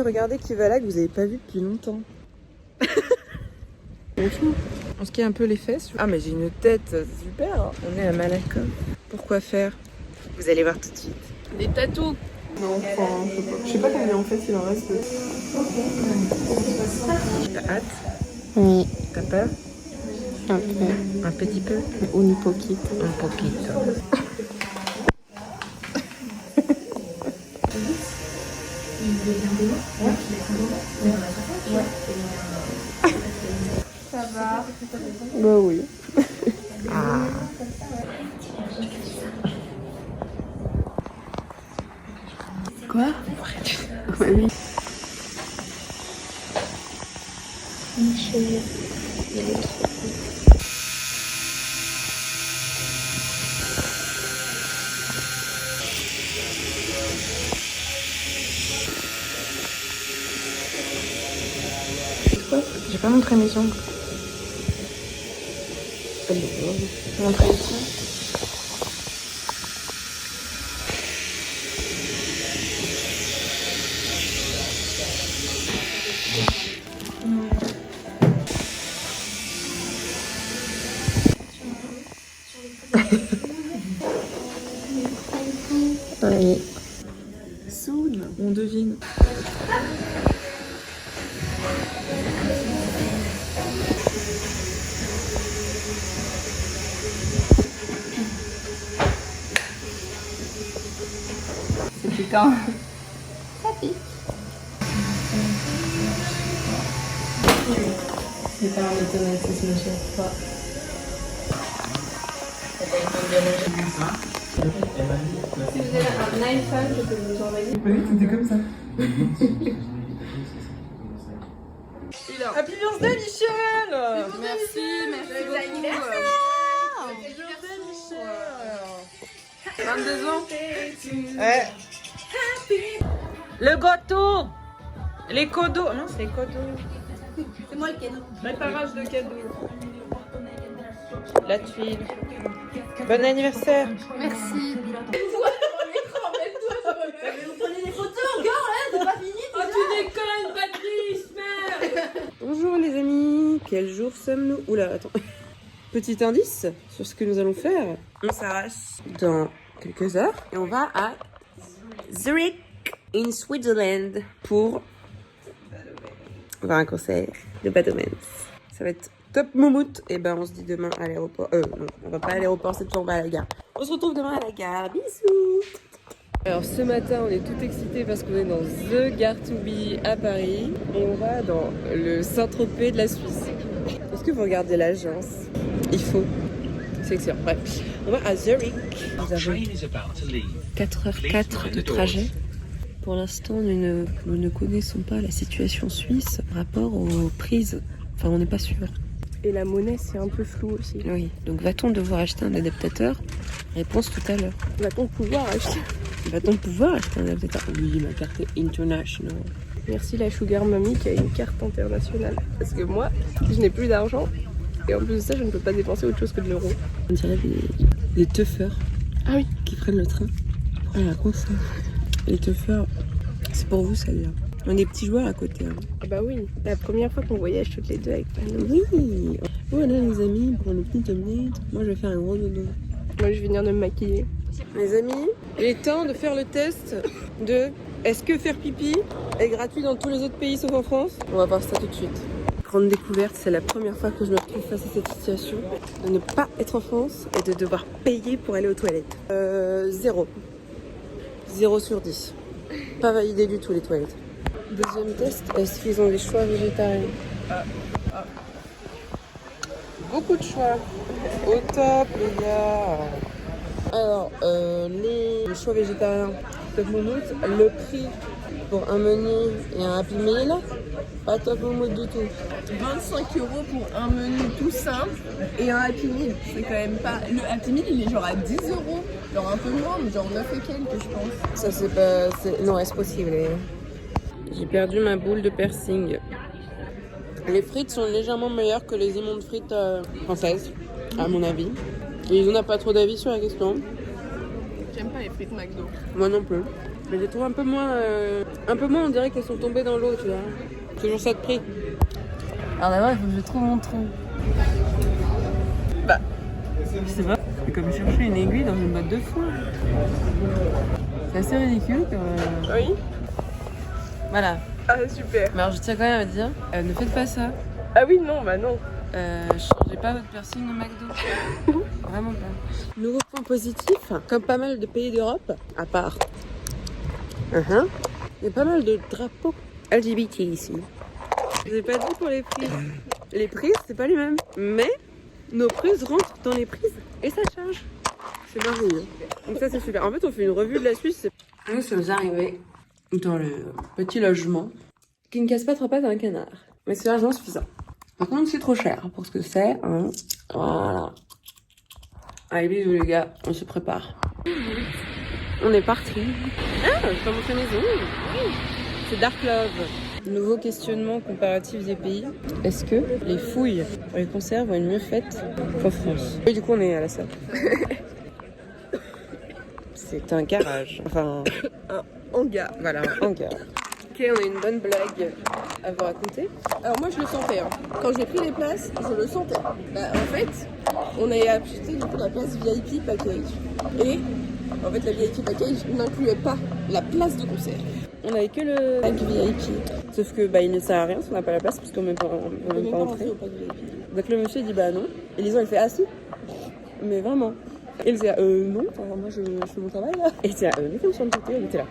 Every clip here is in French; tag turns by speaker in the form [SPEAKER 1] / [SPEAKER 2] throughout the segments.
[SPEAKER 1] Regardez qui va là que vous avez pas vu depuis longtemps. Bonjour. On se un peu les fesses. Ah mais j'ai une tête super. Hein. On est à Malakoff. Pourquoi faire? Vous allez voir tout de suite. Des tatous. Non, enfin, je sais pas combien en fait il en reste. T'as hâte?
[SPEAKER 2] Oui.
[SPEAKER 1] T'as peur?
[SPEAKER 2] Un peu.
[SPEAKER 1] Un petit peu?
[SPEAKER 2] Un poquito.
[SPEAKER 1] Un poquito.
[SPEAKER 2] Ça va?
[SPEAKER 1] Bah oui. Ah.
[SPEAKER 2] Quoi? Oui.
[SPEAKER 1] J'ai pas montré mes ongles. Montré ici.
[SPEAKER 2] Oui.
[SPEAKER 1] Soon, on devine.
[SPEAKER 2] C'est piquant. Ça pique. C'est pas un automatisme chaque fois. Si vous avez un iPhone, je peux vous envoyer.
[SPEAKER 1] C'était comme ça. Happy birthday Michel!
[SPEAKER 2] Merci beaucoup.
[SPEAKER 1] Michel! 22 ans? Ouais. Le gâteau! Les cadeaux! Non, c'est les cadeaux.
[SPEAKER 2] C'est moi le cadeau.
[SPEAKER 1] Réparage de cadeaux. La tuile. Bon anniversaire!
[SPEAKER 2] Merci.
[SPEAKER 1] Bonjour les amis, quel jour sommes-nous? Oula, attends. Petit indice sur ce que nous allons faire. On s'arrache dans quelques heures et on va à Zurich, in Switzerland, pour voir un concert de Badomens. Ça va être top moumoute. Et ben on se dit demain à l'aéroport. Non, on va pas à l'aéroport cette fois, on va à la gare. On se retrouve demain à la gare. Bisous. Alors ce matin on est tout excités parce qu'on est dans The Gare to Be à Paris et on va dans le Saint-Tropez de la Suisse. Est-ce que vous regardez l'agence? Il faut. C'est excellent. Bref, on va à Zurich. Nous avons 4h04 de trajet. Pour l'instant nous ne connaissons pas la situation suisse par rapport aux prises. Enfin on n'est pas sûr.
[SPEAKER 3] Et la monnaie, c'est un peu flou aussi.
[SPEAKER 1] Oui, donc va-t-on devoir acheter un adaptateur? Réponse tout à l'heure.
[SPEAKER 3] Va-t-on pouvoir acheter?
[SPEAKER 1] Va-t-on pouvoir acheter un adaptateur? Oui, ma carte est international.
[SPEAKER 3] Merci la Sugar Mommy qui a une carte internationale. Parce que moi, je n'ai plus d'argent. Et en plus de ça, je ne peux pas dépenser autre chose que de l'euro.
[SPEAKER 1] On dirait des teufeurs.
[SPEAKER 3] Ah oui.
[SPEAKER 1] Qui prennent le train pour aller à concert. Les teufeurs, c'est pour vous celle-là. On a des petits joueurs à côté. Hein.
[SPEAKER 3] Ah bah oui, la première fois qu'on voyage toutes les deux avec Pano.
[SPEAKER 1] Oui. Voilà les amis, pour une petite omelette. Moi je vais faire un gros dodo.
[SPEAKER 3] Moi je vais venir de me maquiller.
[SPEAKER 1] Les amis, il est temps de faire le test de est-ce que faire pipi est gratuit dans tous les autres pays sauf en France? On va voir ça tout de suite. Grande découverte, c'est la première fois que je me retrouve face à cette situation de ne pas être en France et de devoir payer pour aller aux toilettes. 0. 0 sur 10. Pas validé du tout les toilettes. Deuxième test, est-ce qu'ils ont des choix végétariens? Beaucoup de choix. Au top les gars. Alors, les choix végétariens, top moumoute, le prix pour un menu et un Happy Meal, pas top moumoute du tout.
[SPEAKER 4] 25 € pour un menu tout simple et un Happy Meal. C'est quand même pas... Le Happy Meal, il est genre à 10 €. Genre un peu moins, mais genre 9 et quelques, je pense.
[SPEAKER 1] Ça c'est pas... Non, est-ce possible? J'ai perdu ma boule de piercing. Les frites sont légèrement meilleures que les immondes frites françaises, à mon avis. Et on n'a pas trop d'avis sur la question.
[SPEAKER 4] J'aime pas les frites McDo.
[SPEAKER 1] Moi non plus. Mais je les trouve un peu moins, on dirait qu'elles sont tombées dans l'eau, tu vois. Toujours ça de prix. Alors d'abord, il faut que je trouve mon trou. Bah, je sais pas. C'est comme chercher une aiguille dans une botte de foin. C'est assez ridicule.
[SPEAKER 3] Oui.
[SPEAKER 1] Voilà.
[SPEAKER 3] Ah, super.
[SPEAKER 1] Mais alors, je tiens quand même à dire, ne faites pas ça.
[SPEAKER 3] Ah oui, non, bah non.
[SPEAKER 1] Changez pas votre piercing au McDo. Vraiment pas. Nouveau point positif, comme pas mal de pays d'Europe, à part. Il y a pas mal de drapeaux LGBT ici. Je vous ai pas dit pour les prises. Les prises, c'est pas les mêmes. Mais nos prises rentrent dans les prises et ça change. C'est merveilleux. Donc ça, c'est super. En fait, on fait une revue de la Suisse. Nous sommes arrivés dans le petit logement qui ne casse pas trois pattes à un canard. Mais c'est largement suffisant. Par contre, c'est trop cher pour ce que c'est. Hein. Voilà. Allez, bisous les gars, on se prépare. On est parti. Ah, je peux montrer maison. Oui. C'est Dark Love. Nouveau questionnement comparatif des pays. Est-ce que les fouilles pour les concerts vont être mieux faites qu'en France? Et du coup, on est à la salle. C'est un garage. Enfin,
[SPEAKER 3] Un hangar.
[SPEAKER 1] voilà, un hangar. Ok, on a une bonne blague à vous raconter.
[SPEAKER 3] Alors moi je le sentais, hein. Quand j'ai pris les places, je le sentais. Bah, en fait, on avait acheté du coup la place VIP package. Et en fait la VIP package n'incluait pas la place de concert.
[SPEAKER 1] On avait que le pack VIP. Sauf que bah, il ne sert à rien si on n'a pas la place parce qu'on ne peut même pas entrer.
[SPEAKER 3] Au pack VIP.
[SPEAKER 1] Donc le monsieur dit bah non. Et Lison elle fait ah si. Mais vraiment. Et elle dit non, moi je fais mon travail là. Et il dit mais comme sur le côté, elle était là.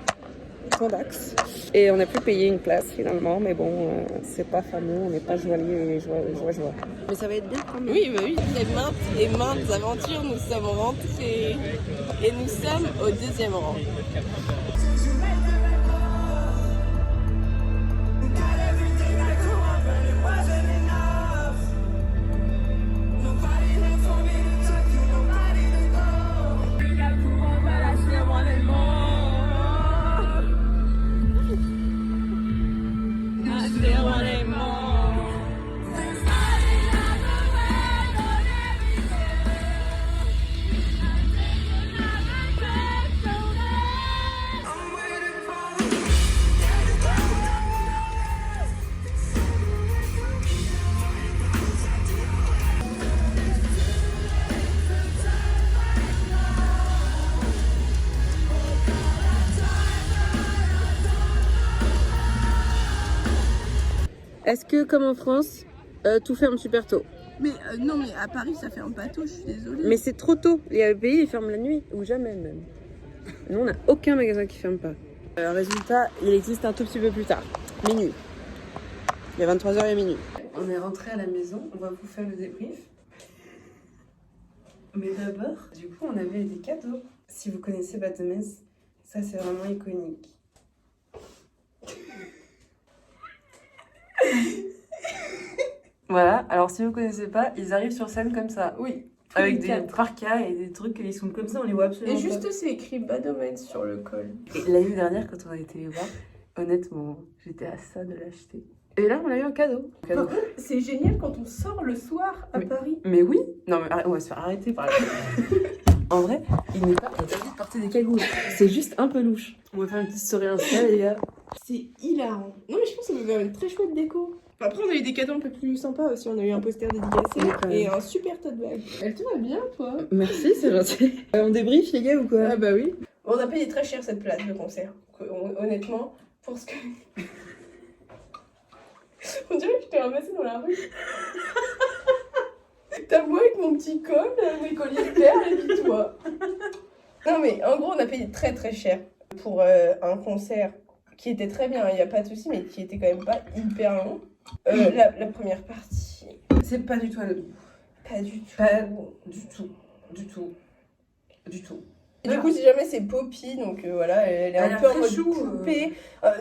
[SPEAKER 1] Point d'axe. Et on a pu payer une place finalement, mais bon, c'est pas fameux, on n'est pas joaillier et joie. Mais ça va être bien quand même.
[SPEAKER 3] Oui, bah oui, après maintes et maintes aventures, nous sommes rentrés. Et nous sommes au 2e rang.
[SPEAKER 1] Est-ce que comme en France, tout ferme super tôt?
[SPEAKER 3] Mais non, mais à Paris ça ferme pas tôt, je suis désolée.
[SPEAKER 1] Mais c'est trop tôt. Il y a des pays qui ferment la nuit, ou jamais même. Nous, on n'a aucun magasin qui ferme pas. Résultat, il existe un tout petit peu plus tard. Minuit. Il y a 23h et minuit. On est rentré à la maison, on va vous faire le débrief. Mais d'abord, du coup, on avait des cadeaux. Si vous connaissez Batemes, ça c'est vraiment iconique. Voilà, alors si vous connaissez pas, ils arrivent sur scène comme ça.
[SPEAKER 3] Oui.
[SPEAKER 1] Avec des parkas et des trucs, ils sont comme ça, on les voit absolument
[SPEAKER 3] Et
[SPEAKER 1] pas.
[SPEAKER 3] juste c'est écrit Badomens sur le col.
[SPEAKER 1] Et l'année dernière, quand on a été les voir, honnêtement, j'étais à ça de l'acheter. Et là, on a eu un cadeau.
[SPEAKER 3] Par contre, c'est génial quand on sort le soir à Paris.
[SPEAKER 1] Mais oui. Non, mais on va se faire arrêter par là. En vrai, il n'est pas interdit de porter des cagoules. C'est juste un peu louche. On va faire une petite story Insta, les gars.
[SPEAKER 3] C'est hilarant. Non mais je pense que ça va faire une très chouette déco. Après on a eu des cadeaux un peu plus sympas aussi, on a eu un poster dédicacé et un super tote bag. Elle te va bien toi?
[SPEAKER 1] Merci, c'est gentil. On débrief les gars ou quoi?
[SPEAKER 3] Ah bah oui. On a payé très cher cette place de concert. Honnêtement, pour ce que... On dirait que je t'ai ramassé dans la rue. T'as moi avec mon petit col, mes colliers de perles et puis toi. Non mais en gros on a payé très très cher pour un concert qui était très bien, il n'y a pas de souci, mais qui était quand même pas hyper long. La première partie.
[SPEAKER 1] C'est pas du tout à notre goût.
[SPEAKER 3] Pas du tout.
[SPEAKER 1] Pas du tout. Du tout. Du tout.
[SPEAKER 3] Et du coup, si jamais c'est Poppy, donc voilà, elle est un peu en mode poupée.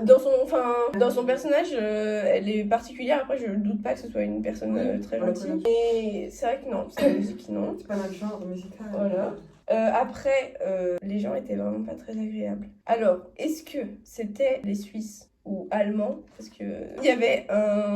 [SPEAKER 3] Dans son personnage, elle est particulière. Après, je doute pas que ce soit une personne très gentille. Et c'est vrai que non, c'est la musique, non.
[SPEAKER 1] C'est pas notre genre musical.
[SPEAKER 3] Voilà. Après, les gens étaient vraiment pas très agréables. Alors, est-ce que c'était les Suisses ou Allemands? Parce que il y avait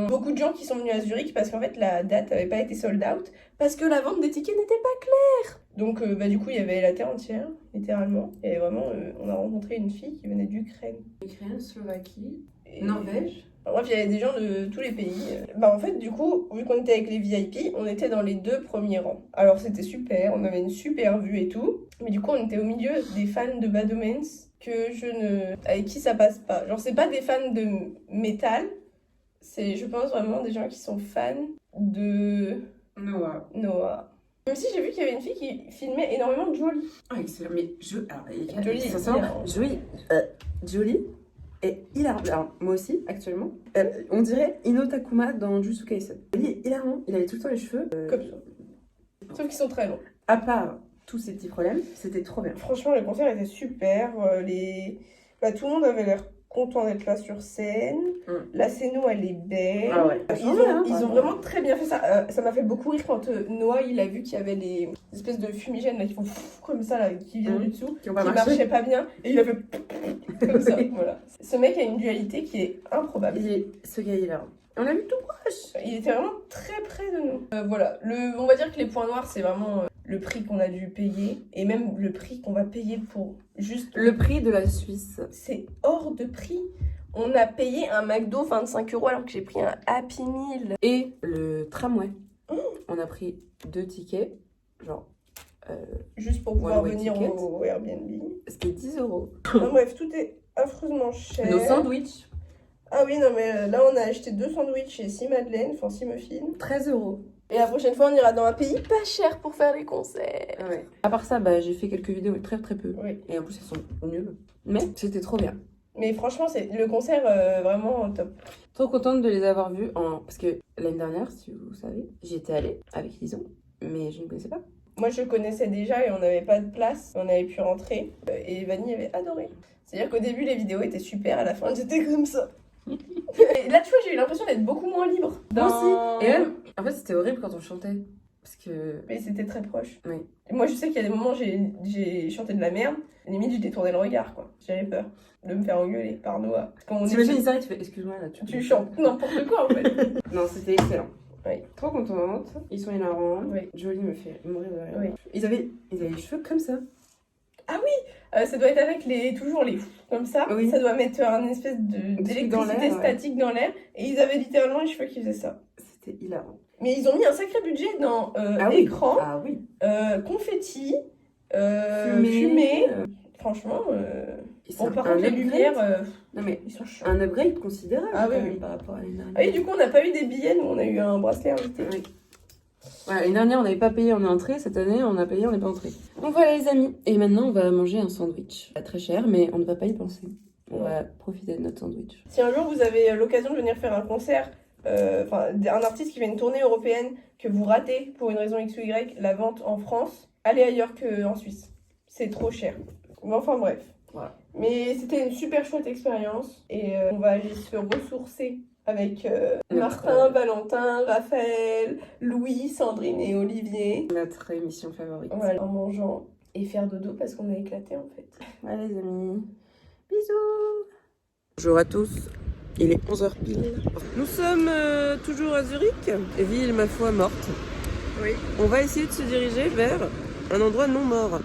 [SPEAKER 3] beaucoup de gens qui sont venus à Zurich parce qu'en fait la date n'avait pas été sold out parce que la vente des tickets n'était pas claire. Donc du coup il y avait la terre entière, littéralement. Et vraiment, on a rencontré une fille qui venait d'Ukraine.
[SPEAKER 1] Ukraine, Slovaquie,
[SPEAKER 3] Et-
[SPEAKER 1] Norvège.
[SPEAKER 3] Bref, il y avait des gens de tous les pays. En fait, du coup, vu qu'on était avec les VIP, on était dans les 2 premiers rangs. Alors c'était super, on avait une super vue et tout. Mais du coup, on était au milieu des fans de Bad Omens avec qui ça passe pas. Genre, c'est pas des fans de métal, c'est, je pense, vraiment des gens qui sont fans de Noah. Même si j'ai vu qu'il y avait une fille qui filmait énormément de Jolie.
[SPEAKER 1] Ah, excellent. Mais
[SPEAKER 3] Jolie,
[SPEAKER 1] sincèrement, Jolie est hilarant. Alors, moi aussi, actuellement. On dirait Ino Takuma dans Jujutsu Kaisen. Jolie est hilarant. Il avait tout le temps les cheveux.
[SPEAKER 3] Comme ça. Sauf qu'ils sont très longs.
[SPEAKER 1] À part tous ces petits problèmes, c'était trop bien.
[SPEAKER 3] Franchement, le concert était super. Tout le monde avait l'air content d'être là sur scène. La scéno, elle est belle.
[SPEAKER 1] Ah ouais.
[SPEAKER 3] Ils ont vraiment très bien fait ça. Ça m'a fait beaucoup rire quand Noah, il a vu qu'il y avait des espèces de fumigènes là, qui font comme ça, là, qui viennent du dessous,
[SPEAKER 1] Qui ont
[SPEAKER 3] qui
[SPEAKER 1] pas marché.
[SPEAKER 3] marchaient pas bien. Et il a fait comme ça. Voilà. Ce mec a une dualité qui est improbable.
[SPEAKER 1] Ce gars, il est là. On l'a vu tout proche.
[SPEAKER 3] Il était vraiment très près de nous. Voilà. On va dire que les points noirs, c'est vraiment le prix qu'on a dû payer. Et même le prix qu'on va payer pour juste...
[SPEAKER 1] Le prix de la Suisse.
[SPEAKER 3] C'est hors de prix. On a payé un McDo 25 € alors que j'ai pris un Happy Meal.
[SPEAKER 1] Et le tramway. On a pris 2 tickets. Genre,
[SPEAKER 3] Juste pour pouvoir
[SPEAKER 1] One way
[SPEAKER 3] venir
[SPEAKER 1] ticket.
[SPEAKER 3] au Airbnb.
[SPEAKER 1] c'était 10 €.
[SPEAKER 3] Enfin, bref, tout est affreusement cher.
[SPEAKER 1] Nos sandwichs,
[SPEAKER 3] Ah oui, non, mais là, on a acheté 2 sandwichs chez Madeleine, enfin Muffin.
[SPEAKER 1] 13 €.
[SPEAKER 3] Et la prochaine fois, on ira dans un pays pas cher pour faire les concerts.
[SPEAKER 1] Ah ouais. À part ça, j'ai fait quelques vidéos, mais très peu.
[SPEAKER 3] Oui.
[SPEAKER 1] Et en plus, elles sont nulles. Mais c'était trop bien.
[SPEAKER 3] Mais franchement, c'est le concert vraiment top.
[SPEAKER 1] Trop contente de les avoir vus parce que l'année dernière, si vous savez, j'y étais allée avec Lison, mais je ne connaissais pas.
[SPEAKER 3] Moi, je connaissais déjà et on n'avait pas de place. On avait pu rentrer. Et Vanny avait adoré. C'est-à-dire qu'au début, les vidéos étaient super. À la fin, j'étais comme ça. Et là, tu vois, j'ai eu l'impression d'être beaucoup moins libre.
[SPEAKER 1] Moi aussi. Et même, en fait, c'était horrible quand on chantait. Parce que...
[SPEAKER 3] Mais c'était très proche.
[SPEAKER 1] Oui.
[SPEAKER 3] Et moi, je sais qu'il y a des moments, j'ai chanté de la merde. Limite, j'ai détourné le regard, quoi. J'avais peur de me faire engueuler par Noah.
[SPEAKER 1] T'imagines ça et tu fais, excuse-moi, là,
[SPEAKER 3] Tu chantes n'importe quoi, en fait.
[SPEAKER 1] Non, c'était excellent.
[SPEAKER 3] Oui.
[SPEAKER 1] Trop contente. Ils sont hilarants.
[SPEAKER 3] Oui.
[SPEAKER 1] Jolie me fait mourir de rire.
[SPEAKER 3] Oui.
[SPEAKER 1] Ils avaient les cheveux comme ça.
[SPEAKER 3] Ça doit être avec toujours les comme ça.
[SPEAKER 1] Oui.
[SPEAKER 3] Ça doit mettre un espèce
[SPEAKER 1] truc dans
[SPEAKER 3] d'électricité
[SPEAKER 1] l'air, ouais.
[SPEAKER 3] statique dans l'air. Et ils avaient littéralement les cheveux qui faisaient ça.
[SPEAKER 1] C'était hilarant.
[SPEAKER 3] Mais ils ont mis un sacré budget dans
[SPEAKER 1] Ah oui.
[SPEAKER 3] écran,
[SPEAKER 1] Ah oui.
[SPEAKER 3] confetti, fumée. Franchement,
[SPEAKER 1] C'est
[SPEAKER 3] par
[SPEAKER 1] un
[SPEAKER 3] contre, les
[SPEAKER 1] upgrade.
[SPEAKER 3] lumières,
[SPEAKER 1] Non mais
[SPEAKER 3] ils sont chauds.
[SPEAKER 1] un upgrade considérable
[SPEAKER 3] Ah oui,
[SPEAKER 1] quand même,
[SPEAKER 3] oui.
[SPEAKER 1] par rapport à l'année dernière.
[SPEAKER 3] Ah oui, du coup, on n'a pas eu des billets, nous, on a eu un bracelet invité.
[SPEAKER 1] Oui. Voilà, l'année dernière, on n'avait pas payé, on est entré. Cette année, on a payé, on n'est pas entré. Donc voilà, les amis. Et maintenant, on va manger un sandwich. Pas très cher, mais on ne va pas y penser. On va profiter de notre sandwich.
[SPEAKER 3] Si un jour vous avez l'occasion de venir faire un concert, un artiste qui fait une tournée européenne que vous ratez pour une raison X ou Y, la vente en France, allez ailleurs qu'en Suisse. C'est trop cher. Mais enfin bref.
[SPEAKER 1] Voilà.
[SPEAKER 3] Mais c'était une super chouette expérience et on va aller se ressourcer avec Martin, Valentin, Raphaël, Louis, Sandrine et Olivier.
[SPEAKER 1] Notre émission favorite.
[SPEAKER 3] Voilà, en mangeant et faire dodo parce qu'on a éclaté en fait.
[SPEAKER 1] Voilà, les amis. Bisous. Bonjour à tous. Il est 11h pile. Nous sommes toujours à Zurich, ville ma foi morte.
[SPEAKER 3] Oui.
[SPEAKER 1] On va essayer de se diriger vers un endroit non mort.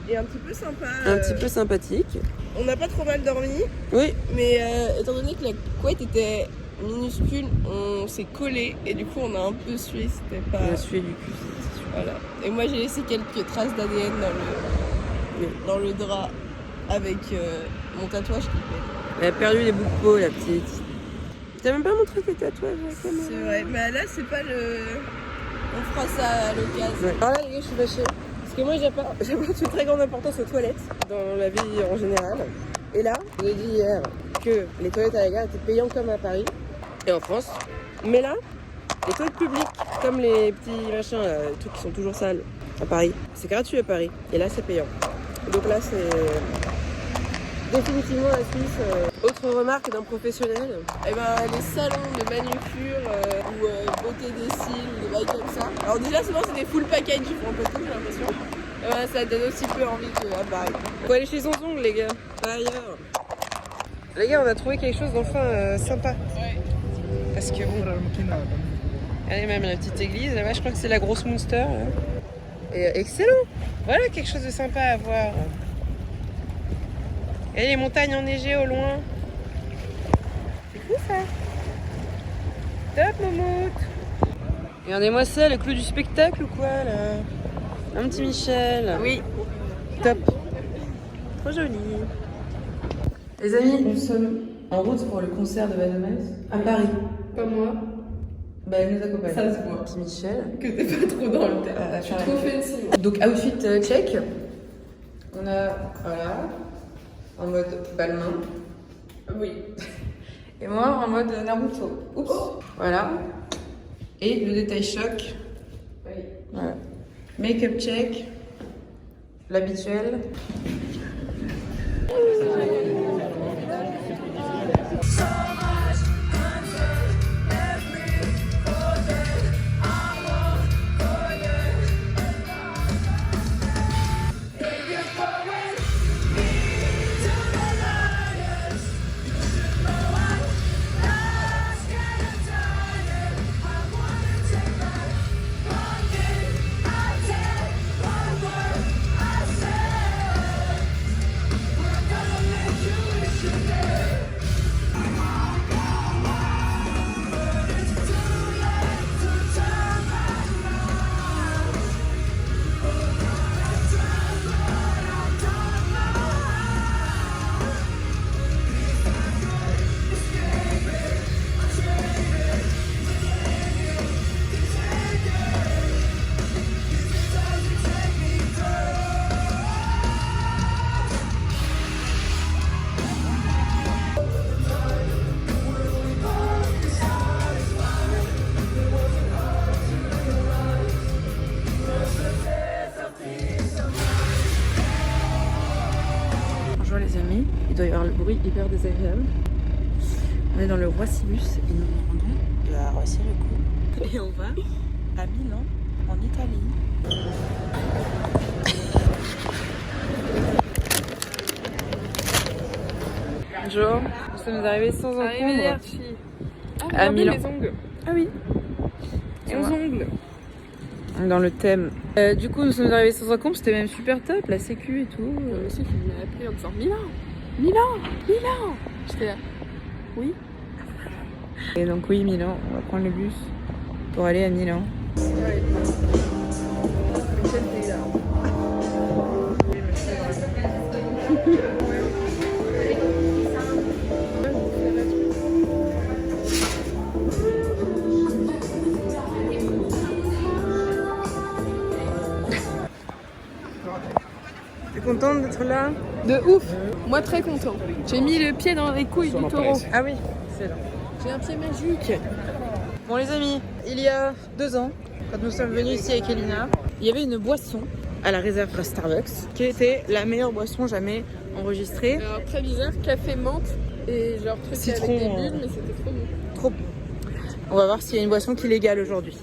[SPEAKER 3] Et un petit peu sympa.
[SPEAKER 1] Un petit peu sympathique.
[SPEAKER 3] On n'a pas trop mal dormi.
[SPEAKER 1] Oui.
[SPEAKER 3] Mais étant donné que la couette était minuscule, on s'est collé et du coup on a un peu sué, c'était pas...
[SPEAKER 1] On a sué du cul.
[SPEAKER 3] Voilà. Et moi j'ai laissé quelques traces d'ADN dans le drap avec mon tatouage qui fait.
[SPEAKER 1] Elle a perdu les bouts de peau, la petite. T'as même pas montré tes tatouages à la caméra.
[SPEAKER 3] C'est vrai, mais là c'est pas le... On fera ça à l'occasion.
[SPEAKER 1] Ouais. Alors là les gars, je suis fâchée. Parce que moi j'apporte une très grande importance aux toilettes dans la vie en général. Et là, j'ai dit hier que les toilettes à la gare étaient payantes comme à Paris et en France. Mais là, les toilettes publiques, comme les petits machins, là, les trucs qui sont toujours sales à Paris, c'est gratuit à Paris. Et là, c'est payant. Donc là, c'est définitivement la Suisse. Autre remarque d'un professionnel.
[SPEAKER 3] Eh ben les salons de manucure ou beauté des cils ou des bails comme ça. Alors déjà souvent c'est des full package, ils font un peu tout j'ai l'impression. Ça donne aussi peu envie qu'à Paris.
[SPEAKER 1] Faut aller chez Zonzong, les gars, pas ailleurs. Les gars, on a trouvé quelque chose d'enfin sympa.
[SPEAKER 3] Ouais.
[SPEAKER 1] Parce que bon. Allez, même la petite église, là-bas, je crois que c'est la grosse Munster. Là. Et excellent. Voilà quelque chose de sympa à voir. Et les montagnes enneigées au loin. C'est cool ça. Top Moumoute. Regardez-moi ça, le clou du spectacle ou quoi là? Un petit Michel. Oui. Top. Trop joli. Les amis, nous sommes en route pour le concert de Badomès à Paris.
[SPEAKER 3] Pas moi.
[SPEAKER 1] Bah elle nous accompagne.
[SPEAKER 3] Ça se voit.
[SPEAKER 1] Petit Michel.
[SPEAKER 3] Que t'es pas trop dans le thème. Je suis trop fancy.
[SPEAKER 1] Donc outfit check. On a voilà en mode balmain.
[SPEAKER 3] Oui.
[SPEAKER 1] Et moi en mode Naruto. Oups. Oh. Voilà. Et le détail choc.
[SPEAKER 3] Oui.
[SPEAKER 1] Voilà. Make-up check. L'habituel. Bonjour les amis, il doit y avoir le bruit hyper désagréable. On est dans le Roissy-Bus et nous nous rendons à Roissy-le-Coup. Et on va à Milan, en Italie. Bonjour, nous sommes arrivés sans encombre à Milan.
[SPEAKER 4] Les ongles.
[SPEAKER 1] Ah oui,
[SPEAKER 4] Et aux ongles.
[SPEAKER 1] dans le thème. Du coup, nous sommes arrivés sans encombre, c'était même super top, la sécu et tout.
[SPEAKER 4] Le monsieur qui m'a appelé en disant Milan, Milan, Milan. J'étais là. Oui.
[SPEAKER 1] Et donc oui, Milan, on va prendre le bus pour aller à Milan.
[SPEAKER 4] Ouais. Quel pays là.
[SPEAKER 1] T'es contente d'être là?
[SPEAKER 4] De ouf. Moi très content. J'ai mis le pied dans les couilles du taureau.
[SPEAKER 1] Ah oui, c'est là.
[SPEAKER 4] J'ai un pied magique.
[SPEAKER 1] Bon les amis, il y a 2 ans, quand nous sommes venus ici avec Elina, il y avait une boisson à la réserve Starbucks qui était la meilleure boisson jamais enregistrée.
[SPEAKER 4] Alors très bizarre, café menthe et genre truc
[SPEAKER 1] Citron,
[SPEAKER 4] avec des bulles, mais c'était trop bon.
[SPEAKER 1] Trop bon. On va voir s'il y a une boisson qui est légale aujourd'hui.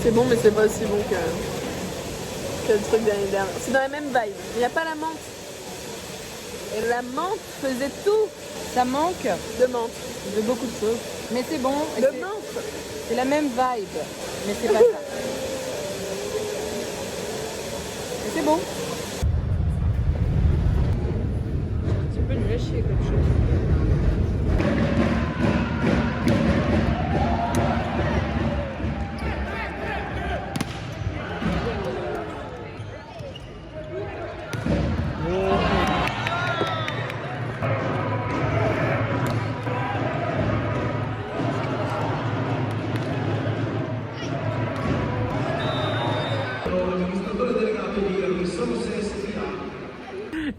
[SPEAKER 4] C'est bon, mais c'est pas aussi bon que le truc d'année dernière. C'est dans la même vibe. Il n'y a pas la menthe. Et la menthe faisait tout.
[SPEAKER 1] Ça manque
[SPEAKER 4] De menthe.
[SPEAKER 1] de beaucoup de choses, mais c'est bon. et
[SPEAKER 4] De
[SPEAKER 1] c'est-
[SPEAKER 4] menthe.
[SPEAKER 1] C'est la même vibe, mais c'est pas ça. Mais c'est bon. Tu peux lui lâcher quelque chose.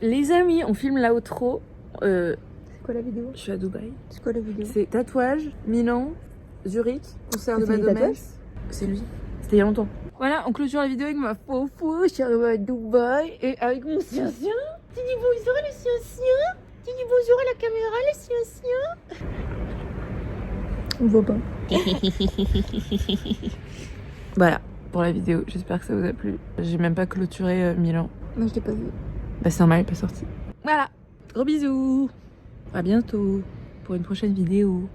[SPEAKER 1] Les amis, on filme l'outro. C'est quoi la vidéo? Je suis à Dubaï.
[SPEAKER 2] C'est quoi la vidéo?
[SPEAKER 1] C'est tatouage, Milan, Zurich, concert de
[SPEAKER 2] C'est des tatouages?
[SPEAKER 1] Badomès. C'est lui. C'était il y a longtemps. Voilà, on clôture la vidéo avec ma faux. Je suis arrivée à Dubaï et avec mon chien. Tu dis bonjour le chien. Tu dis bonjour à la caméra le chien.
[SPEAKER 2] On voit pas.
[SPEAKER 1] Voilà pour la vidéo. J'espère que ça vous a plu. J'ai même pas clôturé Milan.
[SPEAKER 2] Non, je l'ai pas vu.
[SPEAKER 1] Bah c'est normal, il est pas sorti. Voilà. Gros bisous. À bientôt pour une prochaine vidéo.